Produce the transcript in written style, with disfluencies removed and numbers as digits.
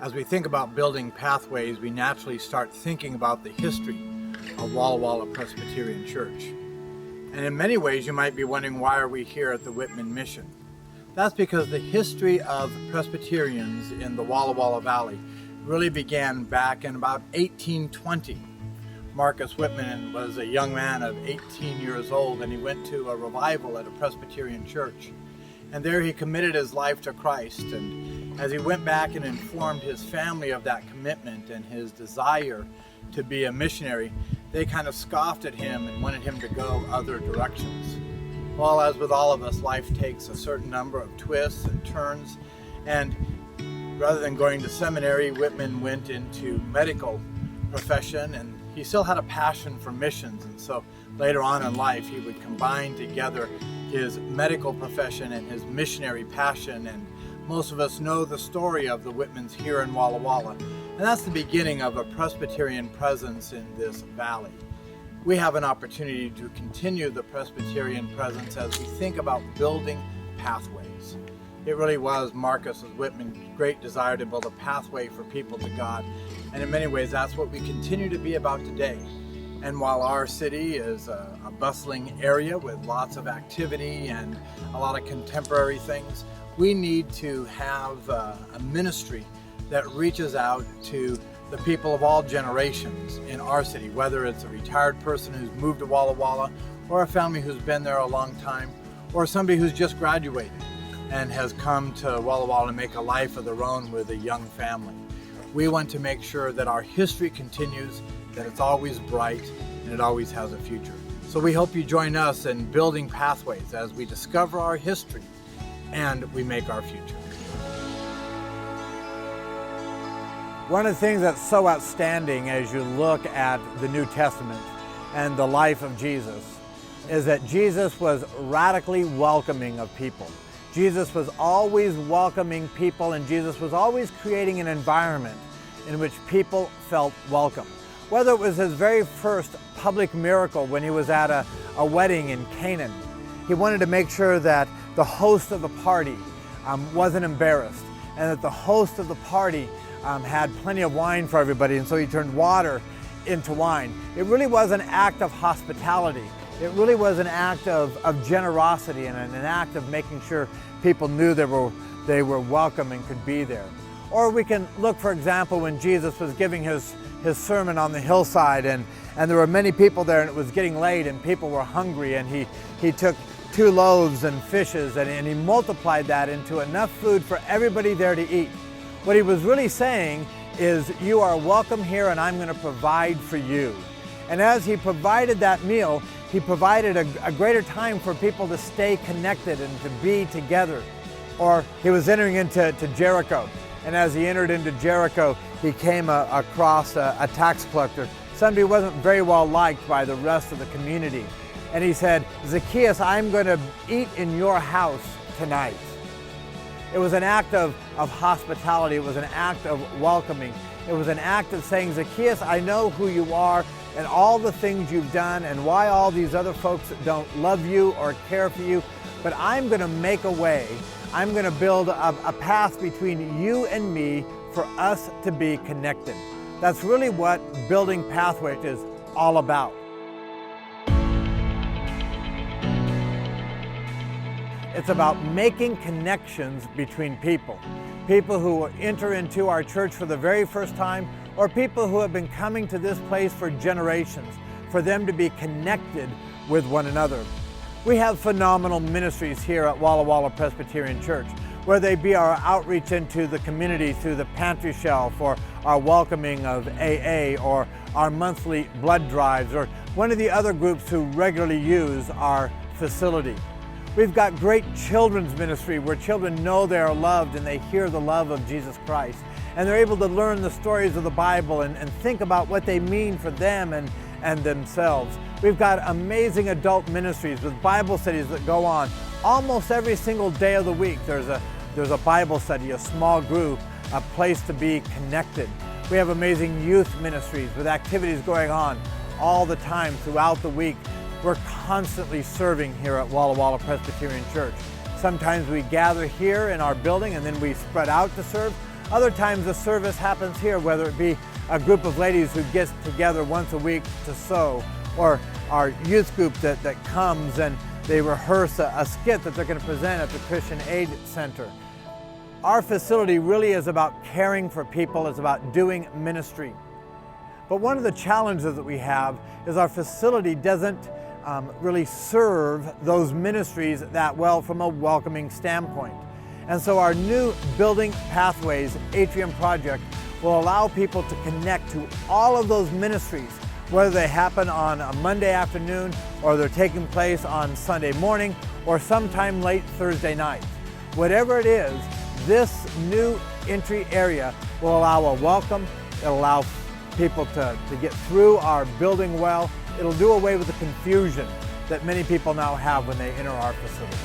As we think about building pathways, we naturally start thinking about the history of Walla Walla Presbyterian Church. And in many ways, you might be wondering, why are we here at the Whitman Mission? That's because the history of Presbyterians in the Walla Walla Valley really began back in about 1820. Marcus Whitman was a young man of 18 years old, and he went to a revival at a Presbyterian church. And there he committed his life to Christ. And as he went back and informed his family of that commitment and his desire to be a missionary, they kind of scoffed at him and wanted him to go other directions. Well, as with all of us, life takes a certain number of twists and turns. And rather than going to seminary, Whitman went into medical profession, and he still had a passion for missions. And so later on in life, he would combine together his medical profession and his missionary passion. And most of us know the story of the Whitmans here in Walla Walla. And that's the beginning of a Presbyterian presence in this valley. We have an opportunity to continue the Presbyterian presence as we think about building pathways. It really was Marcus Whitman's great desire to build a pathway for people to God. And in many ways, that's what we continue to be about today. And while our city is a bustling area with lots of activity and a lot of contemporary things, we need to have a ministry that reaches out to the people of all generations in our city, whether it's a retired person who's moved to Walla Walla, or a family who's been there a long time, or somebody who's just graduated and has come to Walla Walla to make a life of their own with a young family. We want to make sure that our history continues, that it's always bright, and it always has a future. So we hope you join us in building pathways as we discover our history and we make our future. One of the things that's so outstanding as you look at the New Testament and the life of Jesus is that Jesus was radically welcoming of people. Jesus was always welcoming people, and Jesus was always creating an environment in which people felt welcome. Whether it was his very first public miracle when he was at a wedding in Canaan, he wanted to make sure that the host of the party wasn't embarrassed, and that the host of the party had plenty of wine for everybody, and so he turned water into wine. It really was an act of hospitality. It really was an act of generosity, and an act of making sure people knew they were welcome and could be there. Or we can look, for example, when Jesus was giving his sermon on the hillside, and there were many people there, and it was getting late, and people were hungry, and he took 2 loaves and fishes, and he multiplied that into enough food for everybody there to eat. What he was really saying is, you are welcome here, and I'm going to provide for you. And as he provided that meal, he provided a greater time for people to stay connected and to be together. Or he was entering into Jericho, and as he entered into Jericho, he came across a tax collector, somebody who wasn't very well liked by the rest of the community. And he said, "Zacchaeus, I'm going to eat in your house tonight." It was an act of hospitality. It was an act of welcoming. It was an act of saying, "Zacchaeus, I know who you are and all the things you've done and why all these other folks don't love you or care for you, but I'm going to make a way. I'm going to build a path between you and me for us to be connected." That's really what building pathways is all about. It's about making connections between people. People who enter into our church for the very first time, or people who have been coming to this place for generations, for them to be connected with one another. We have phenomenal ministries here at Walla Walla Presbyterian Church, whether they be our outreach into the community through the pantry shelf, or our welcoming of AA, or our monthly blood drives, or one of the other groups who regularly use our facility. We've got great children's ministry where children know they are loved and they hear the love of Jesus Christ. And they're able to learn the stories of the Bible and think about what they mean for them and themselves. We've got amazing adult ministries with Bible studies that go on almost every single day of the week. There's a Bible study, a small group, a place to be connected. We have amazing youth ministries with activities going on all the time throughout the week. We're constantly serving here at Walla Walla Presbyterian Church. Sometimes we gather here in our building and then we spread out to serve. Other times the service happens here, whether it be a group of ladies who gets together once a week to sew, or our youth group that comes and they rehearse a skit that they're going to present at the Christian Aid Center. Our facility really is about caring for people, it's about doing ministry. But one of the challenges that we have is our facility doesn't really serve those ministries that well from a welcoming standpoint. And so our new Building Pathways Atrium project will allow people to connect to all of those ministries, whether they happen on a Monday afternoon or they're taking place on Sunday morning or sometime late Thursday night. Whatever it is, this new entry area will allow a welcome, it'll allow people to get through our building well. It'll do away with the confusion that many people now have when they enter our facility.